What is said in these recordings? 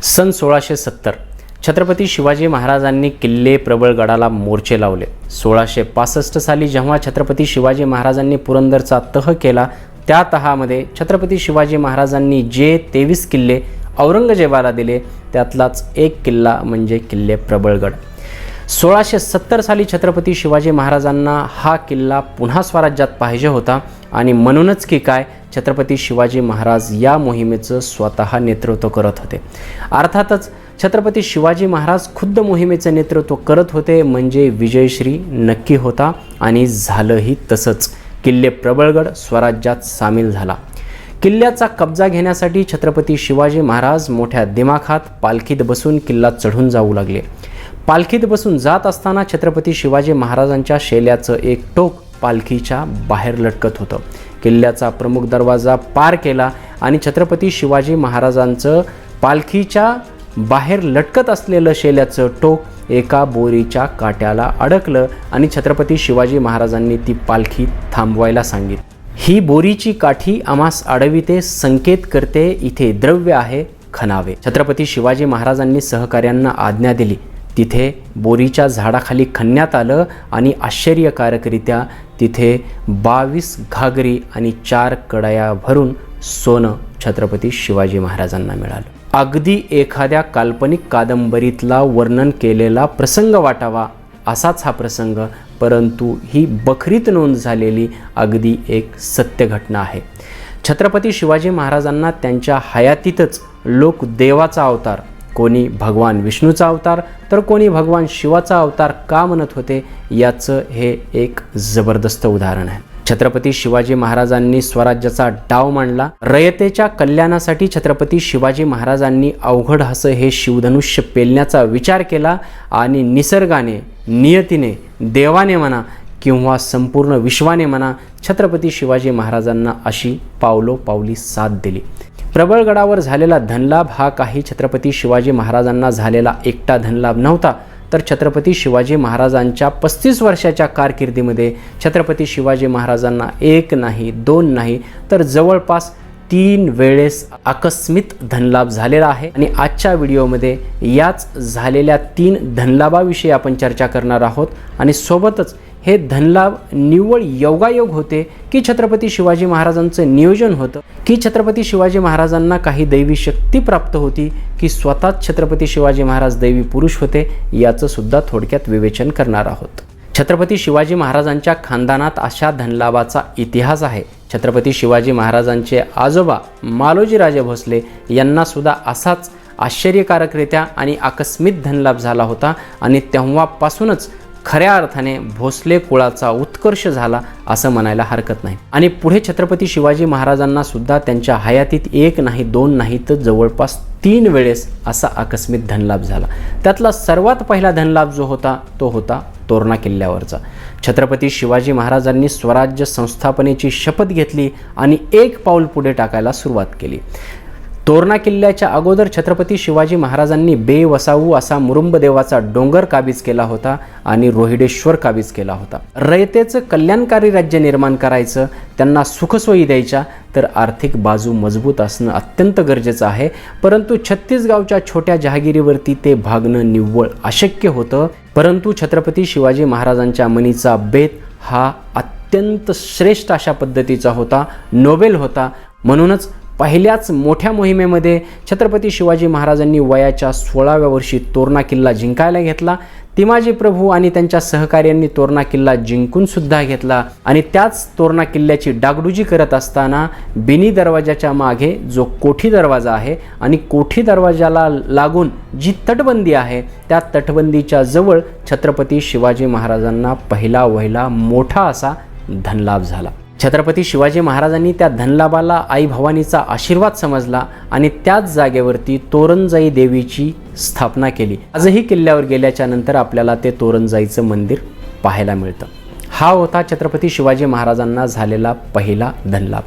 सन 1670 छत्रपती शिवाजी महाराजांनी किल्ले प्रबळगडाला मोर्चे लावले। 1665 साली जेव्हा छत्रपती शिवाजी महाराजांनी पुरंदरचा तह केला, त्या तहामध्ये छत्रपती शिवाजी महाराजांनी जे 23 किल्ले औरंगजेबाला दिले त्यातलाच एक किल्ला म्हणजे किल्ले प्रबळगड। 1670 साली छत्रपती शिवाजी महाराजांना हा किल्ला पुन्हा स्वराज्यात पाहिजे होता आणि म्हणूनच की काय छत्रपती शिवाजी महाराज या मोहिमेचं स्वतः नेतृत्व करत होते। अर्थातच छत्रपती शिवाजी महाराज खुद्द मोहिमेचं नेतृत्व करत होते म्हणजे विजयश्री नक्की होता आणि झालंही तसंच। किल्ले प्रबळगड स्वराज्यात सामील झाला। किल्ल्याचा कब्जा घेण्यासाठी छत्रपती शिवाजी महाराज मोठ्या दिमाखात पालखीत बसून किल्ला चढून जाऊ लागले। पालखीत बसून जात असताना छत्रपती शिवाजी महाराजांच्या शेल्याचं एक टोक पालखीच्या बाहेर लटकत होतं। किल्ल्याचा प्रमुख दरवाजा पार केला आणि छत्रपती शिवाजी महाराजांचं पालखीच्या बाहेर लटकत असलेलं शेल्याचं टोक एका बोरीच्या काट्याला अडकलं आणि छत्रपती शिवाजी महाराजांनी ती पालखी थांबवायला सांगितली। ही बोरीची काठी आम्हास अडविते, संकेत करते इथे द्रव्य आहे, खणावे। छत्रपती शिवाजी महाराजांनी सहकार्यांना आज्ञा दिली। तिथे बोरीच्या झाडाखाली खणण्यात आलं आणि आश्चर्यकारकरित्या तिथे 22 घागरी आणि 4 कढया भरून सोनं छत्रपती शिवाजी महाराजांना मिळालं। अगदी एखाद्या काल्पनिक कादंबरीतला वर्णन केलेला प्रसंग वाटावा असाच हा प्रसंग, परंतु ही बखरीत नोंद झालेली अगदी एक सत्य घटना आहे। छत्रपती शिवाजी महाराजांना त्यांच्या हयातीतच लोक देवाचा अवतार, कोणी भगवान विष्णूचा अवतार तर कोणी भगवान शिवाचा अवतार का म्हणत होते याचं हे एक जबरदस्त उदाहरण आहे। छत्रपती शिवाजी महाराजांनी स्वराज्याचा डाव मांडला। रयतेच्या कल्याणासाठी छत्रपती शिवाजी महाराजांनी अवघड असं हे शिवधनुष्य पेलण्याचा विचार केला आणि निसर्गाने, नियतीने, देवाने म्हणा किंवा संपूर्ण विश्वाने म्हणा छत्रपती शिवाजी महाराजांना अशी पावलोपावली साथ दिली। प्रबळगडावर झालेला धनलाभ हा काही छत्रपती शिवाजी महाराजांना झालेला एकटा धनलाभ नव्हता, तर छत्रपती शिवाजी महाराजांच्या 35 वर्षाच्या कारकिर्दीमध्ये छत्रपती शिवाजी महाराजांना एक नाही, दोन नाही तर जवळपास 3 वेळेस आकस्मिक धनलाभ झालेला आहे। आणि आजच्या व्हिडिओमध्ये याच झालेल्या 3 धनलाभाविषयी आपण चर्चा करणार आहोत आणि सोबतच हे धनलाभ निव्वळ योगायोग होते की छत्रपती शिवाजी महाराजांचं नियोजन होतं, की छत्रपती शिवाजी महाराजांना काही दैवी शक्ती प्राप्त होती, की स्वतःच छत्रपती शिवाजी महाराज दैवी पुरुष होते, याचं सुद्धा थोडक्यात विवेचन करणार आहोत। छत्रपती शिवाजी महाराजांच्या खानदानात अशा धनलाभाचा इतिहास आहे। छत्रपती शिवाजी महाराजांचे आजोबा मालोजीराजे भोसले यांना सुद्धा असाच आश्चर्यकारकरित्या आणि आकस्मिक धनलाभ झाला होता आणि तेव्हापासूनच खऱ्या अर्थाने भोसले कुळाचा उत्कर्ष झाला असं म्हणायला हरकत नाही। आणि पुढे छत्रपती शिवाजी महाराजांना सुद्धा त्यांच्या हयातीत एक नाही, दोन नाही तर जवळपास 3 वेळेस असा आकस्मिक धनलाभ झाला। त्यातला सर्वात पहिला धनलाभ जो होता तो होता तोरणा किल्ल्यावरचा। छत्रपती शिवाजी महाराजांनी स्वराज्य संस्थापनेची शपथ घेतली आणि एक पाऊल पुढे टाकायला सुरुवात केली। तोरणा किल्ल्याच्या अगोदर छत्रपती शिवाजी महाराजांनी बेवसाऊ असा मुरुंबदेवाचा डोंगर काबीज केला होता आणि रोहिडेश्वर काबीज केला होता। रयतेचं कल्याणकारी राज्य निर्माण करायचं, त्यांना सुखसोयी द्यायच्या, तर आर्थिक बाजू मजबूत असणं अत्यंत गरजेचं आहे। परंतु 36 गावच्या छोट्या जहागिरीवरती ते भागणं निव्वळ अशक्य होतं। परंतु छत्रपती शिवाजी महाराजांच्या मनीचा बेत हा अत्यंत श्रेष्ठ अशा पद्धतीचा होता, नोबेल होता। म्हणूनच पहिल्याच मोठ्या मोहिमेमध्ये छत्रपती शिवाजी महाराजांनी वयाच्या 16व्या वर्षी तोरणा किल्ला जिंकायला घेतला। तिमाजी प्रभू आणि त्यांच्या सहकार्यांनी तोरणा किल्ला जिंकून सुद्धा घेतला आणि त्याच तोरणा किल्ल्याची डागडुजी करत असताना बिनी दरवाजाच्या मागे जो कोठी दरवाजा आहे आणि कोठी दरवाजाला लागून जी तटबंदी आहे त्या तटबंदीच्या जवळ छत्रपती शिवाजी महाराजांना पहिला वहिला मोठा असा धनलाभ झाला। छत्रपती शिवाजी महाराजांनी त्या धनलाभाला आई भवानीचा आशीर्वाद समजला आणि त्याच जागेवरती तोरणजाई देवीची स्थापना केली। आजही किल्ल्यावर गेल्याच्या नंतर आपल्याला ते तोरणजाईचं मंदिर पाहायला मिळतं। हा होता छत्रपती शिवाजी महाराजांना झालेला पहिला धनलाभ।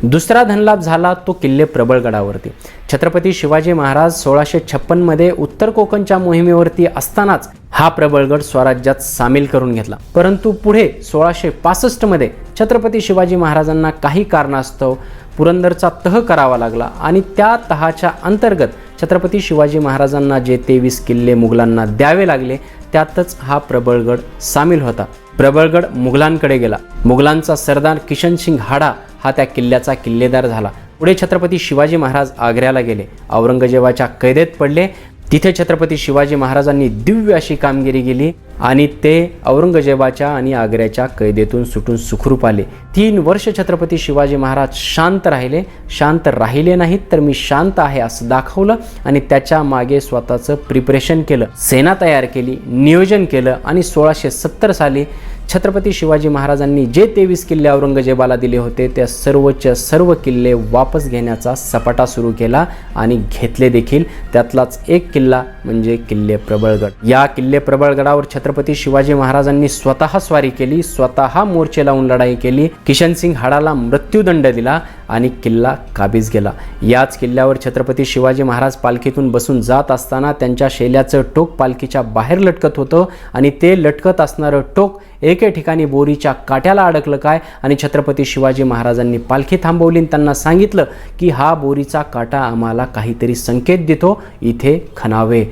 दुसरा धनलाभ झाला तो किल्ले प्रबळगडावरती। छत्रपती शिवाजी महाराज 1656 मध्ये उत्तर कोकणच्या मोहिमेवरती असतानाच हा प्रबळगड स्वराज्यात सामील करून घेतला। परंतु पुढे 1665 मध्ये छत्रपती शिवाजी महाराजांना काही कारणास्तव पुरंदरचा तह करावा लागला आणि त्या तहाच्या अंतर्गत छत्रपती शिवाजी महाराजांना जे 23 किल्ले मुघलांना द्यावे लागले त्यातच हा प्रबळगड सामील होता. प्रबळगड मुघलांकडे गेला. मुघलांचा सरदार किशनसिंग हाडा हा त्या किल्ल्याचा किल्लेदार झाला. पुढे छत्रपती शिवाजी महाराज आग्र्याला गेले. औरंगजेबाच्या कैदेत पडले. तिथे छत्रपती शिवाजी महाराजांनी दिव्य अशी कामगिरी केली आणि ते औरंगजेबाच्या आणि आग्र्याच्या कैदेतून सुटून सुखरूप आले. 3 वर्ष छत्रपती शिवाजी महाराज शांत राहिले. शांत राहिले नाहीत तर मी शांत आहे असं दाखवलं आणि त्याच्या मागे स्वतःचं प्रिपरेशन केलं, सेना तयार केली, नियोजन केलं आणि 1670 साली छत्रपती शिवाजी महाराजांनी जे 23 किल्ले औरंगजेबाला दिले होते त्या सर्वच्या सर्व किल्ले वापस घेण्याचा सपाटा सुरू केला आणि घेतले देखील. त्यातलाच एक किल्ला म्हणजे किल्ले प्रबळगड. या किल्ले प्रबळगडावर छत्रपती शिवाजी महाराजांनी स्वतः स्वारी केली, स्वतः मोर्चे लावून लढाई केली. किशनसिंग हाडाला मृत्यूदंड दिला आणि किल्ला काबीज गेला. याच किल्ल्यावर छत्रपती शिवाजी महाराज पालखीतून बसून जात असताना त्यांच्या शेल्याचं टोक पालखीच्या बाहेर लटकत होतं आणि ते लटकत असणारं टोक एके ठिकाणी बोरीच्या काट्याला अडकलं काय आणि छत्रपती शिवाजी महाराजांनी पालखी थांबवली आणि त्यांना सांगितलं की हा बोरीचा काटा आम्हाला काहीतरी संकेत देतो, इथे खणावे.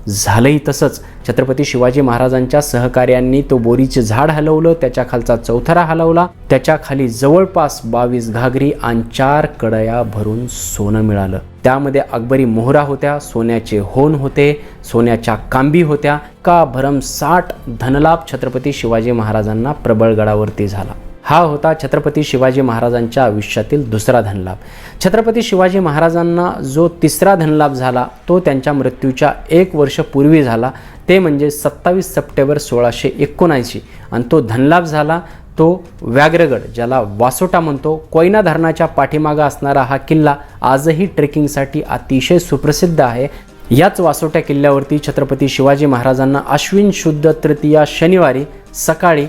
झालंही तसंच. छत्रपती शिवाजी महाराजांच्या सहकार्यांनी तो बोरीचे झाड हलवलं, त्याच्या खालचा चौथरा हलवला. त्याच्या खाली जवळपास 22 घागरी आणि 4 कडया भरून सोनं मिळालं. त्यामध्ये अकबरी मोहरा होत्या, सोन्याचे होन होते, सोन्याच्या कांबी होत्या. का भरमसाठ धनलाभ छत्रपती शिवाजी महाराजांना प्रबळगडावरती झाला. हा होता छत्रपती शिवाजी महाराजांच्या आयुष्यातील दुसरा धनलाभ. छत्रपती शिवाजी महाराजांना जो तिसरा धनलाभ झाला तो त्यांच्या मृत्यूच्या 1 वर्ष पूर्वी झाला. ते म्हणजे 27 सप्टेंबर 1679 आणि तो धनलाभ झाला तो व्याघ्रगड, ज्याला वासोटा म्हणतो. कोयना धरणाच्या पाठीमागा असणारा हा किल्ला आजही ट्रेकिंगसाठी अतिशय सुप्रसिद्ध आहे. याच वासोट्या किल्ल्यावरती छत्रपती शिवाजी महाराजांना आश्विन शुद्ध तृतीया शनिवारी सकाळी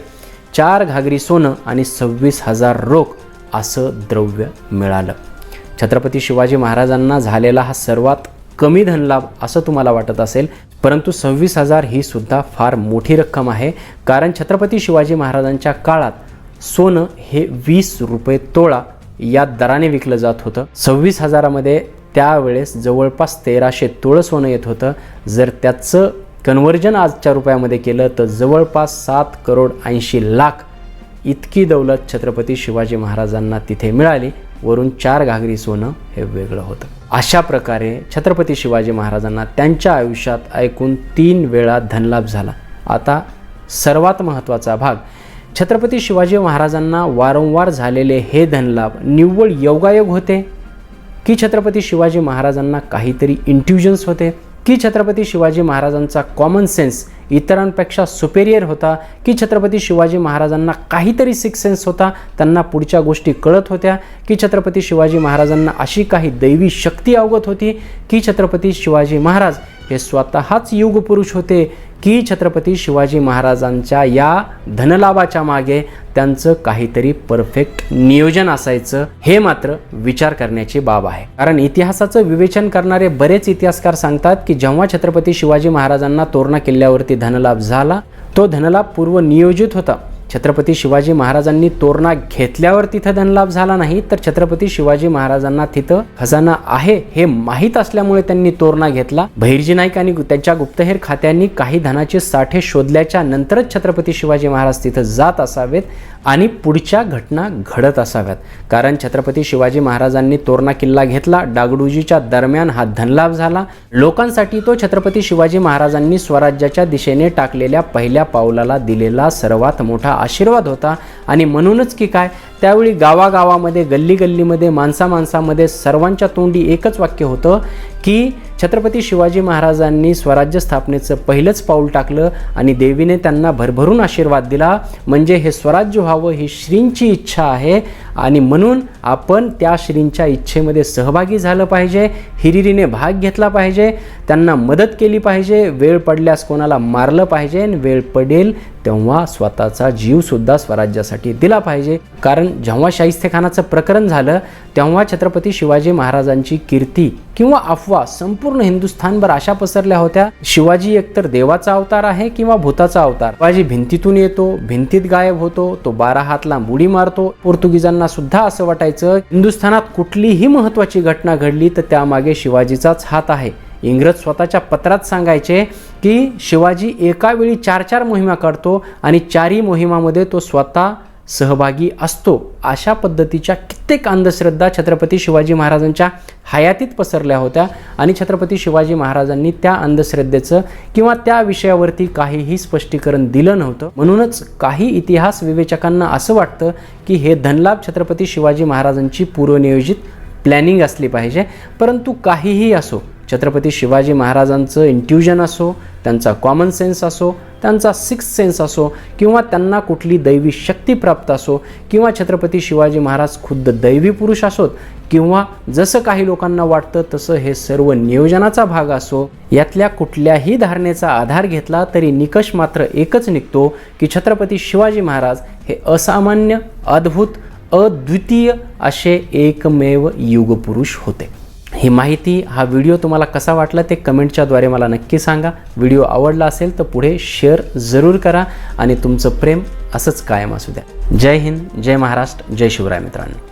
4 घागरी सोनं आणि 26,000 रोख असं द्रव्य मिळालं. छत्रपती शिवाजी महाराजांना झालेला हा सर्वात कमी धनलाभ असं तुम्हाला वाटत असेल, परंतु 26,000 ही सुद्धा फार मोठी रक्कम आहे. कारण छत्रपती शिवाजी महाराजांच्या काळात सोनं हे 20 रुपये तोळा या दराने विकलं जात होतं. 26,000मध्ये त्यावेळेस जवळपास 1300 तोळं सोनं येत होतं. जर त्याचं कन्व्हर्जन आजच्या रुपयामध्ये केलं तर जवळपास 7,80,00,000 इतकी दौलत छत्रपती शिवाजी महाराजांना तिथे मिळाली. वरून 4 घागरी सोनं हे वेगळं होतं. अशा प्रकारे छत्रपती शिवाजी महाराजांना त्यांच्या आयुष्यात एकूण 3 वेळा धनलाभ झाला. आता सर्वात महत्त्वाचा भाग, छत्रपती शिवाजी महाराजांना वारंवार झालेले हे धनलाभ निव्वळ योगायोग होते की छत्रपती शिवाजी महाराजांना काहीतरी इंट्युजन्स होते की छत्रपती शिवाजी महाराजांचा कॉमन सेन्स इतरांपेक्षा सुपेरियर होता की छत्रपती शिवाजी महाराजांना काहीतरी सिक्स सेन्स होता, त्यांना पुढच्या गोष्टी कळत होत्या की छत्रपती शिवाजी महाराजांना अशी काही दैवी शक्ती अवगत होती की छत्रपती शिवाजी महाराज हे स्वतःच युगपुरुष होते की छत्रपती शिवाजी महाराजांच्या या धनलाभाच्या मागे त्यांचं काहीतरी परफेक्ट नियोजन असायचं. हे मात्र विचार करण्याची बाब आहे. कारण इतिहासाचं विवेचन करणारे बरेच इतिहासकार सांगतात की जेव्हा छत्रपती शिवाजी महाराजांना तोरणा किल्ल्यावरती धनलाभ झाला तो धनलाभ पूर्व नियोजित होता. छत्रपती शिवाजी महाराजांनी तोरणा घेतल्यावर तिथं धनलाभ झाला नाही, तर छत्रपती शिवाजी महाराजांना तिथं खजाना आहे हे माहीत असल्यामुळे त्यांनी तोरणा घेतला. बहिर्जी नाईक आणि त्यांच्या गुप्तहेर खात्यांनी काही धनाचे साठे शोधल्याच्या नंतरच छत्रपती शिवाजी महाराज तिथं जात असावेत आणि पुढच्या घटना घडत असाव्यात. कारण छत्रपती शिवाजी महाराजांनी तोरणा किल्ला घेतला, डागडुजीच्या दरम्यान हा धनलाभ झाला. लोकांसाठी तो छत्रपती शिवाजी महाराजांनी स्वराज्याच्या दिशेने टाकलेल्या पहिल्या पावलाला दिलेला सर्वात मोठा आशीर्वाद होता. आणि म्हणूनच की काय, त्यावेळी गावागावामध्ये गल्ली गल्लीमध्ये माणसामध्ये सर्वांच्या तोंडी एकच वाक्य होतं की छत्रपती शिवाजी महाराजांनी स्वराज्य स्थापनेचं पहिलंच पाऊल टाकलं आणि देवीने त्यांना भरभरून आशीर्वाद दिला. म्हणजे हे स्वराज्य व्हावं ही श्रींची इच्छा आहे आणि म्हणून आपण त्या श्रींच्या इच्छेमध्ये सहभागी झालं पाहिजे, हिरिरीने भाग घेतला पाहिजे, त्यांना मदत केली पाहिजे, वेळ पडल्यास कोणाला मारलं पाहिजे आणि वेळ पडेल तेव्हा स्वतःचा जीवसुद्धा स्वराज्यासाठी दिला पाहिजे. कारण जेव्हा शाहिस्तेखानाचं प्रकरण झालं तेव्हा छत्रपती शिवाजी महाराजांची कीर्ती किंवा अफवा संपूर्ण हिंदुस्थानभर अशा पसरल्या होत्या, शिवाजी एकतर देवाचा अवतार आहे किंवा भूताचा अवतार. शिवाजी भिंतीतून येतो, भिंतीत गायब होतो, तो 12 हात लांब उडी मारतो. पोर्तुगीजांना सुद्धा असं वाटायचं हिंदुस्थानात कुठलीही महत्त्वाची घटना घडली तर त्यामागे शिवाजीचाच हात आहे. इंग्रज स्वतःच्या पत्रात सांगायचे की शिवाजी एका वेळी 4-4 मोहिमा काढतो आणि 4ही मोहिमामध्ये तो स्वतः सहभागी असतो. अशा पद्धतीच्या कित्येक अंधश्रद्धा छत्रपती शिवाजी महाराजांच्या हयातीत पसरल्या होत्या आणि छत्रपती शिवाजी महाराजांनी त्या अंधश्रद्धेचं किंवा त्या विषयावरती काहीही स्पष्टीकरण दिलं नव्हतं. म्हणूनच काही इतिहास विवेचकांना असं वाटतं की हे धनलाभ छत्रपती शिवाजी महाराजांची पूर्वनियोजित प्लॅनिंग असली पाहिजे. परंतु काहीही असो, छत्रपती शिवाजी महाराजांचं इंट्युजन असो, त्यांचा कॉमन सेन्स असो, त्यांचा सिक्स्थ सेन्स असो किंवा त्यांना कुठली दैवी शक्ती प्राप्त असो किंवा छत्रपती शिवाजी महाराज खुद्द दैवी पुरुष असोत किंवा जसं काही लोकांना वाटतं तसं हे सर्व नियोजनाचा भाग असो, यातल्या कुठल्याही धारणेचा आधार घेतला तरी निकष मात्र एकच निघतो की छत्रपती शिवाजी महाराज हे असामान्य, अद्भुत, अद्वितीय असे एकमेव युगपुरुष होते. ही माहिती, हा व्हिडिओ तुम्हाला कसा वाटला ते कमेंटच्याद्वारे मला नक्की सांगा. व्हिडिओ आवडला असेल तर पुढे शेअर जरूर करा आणि तुमचं प्रेम असंच कायम असू द्या. जय हिंद, जय महाराष्ट्र, जय शिवराय मित्रांनो.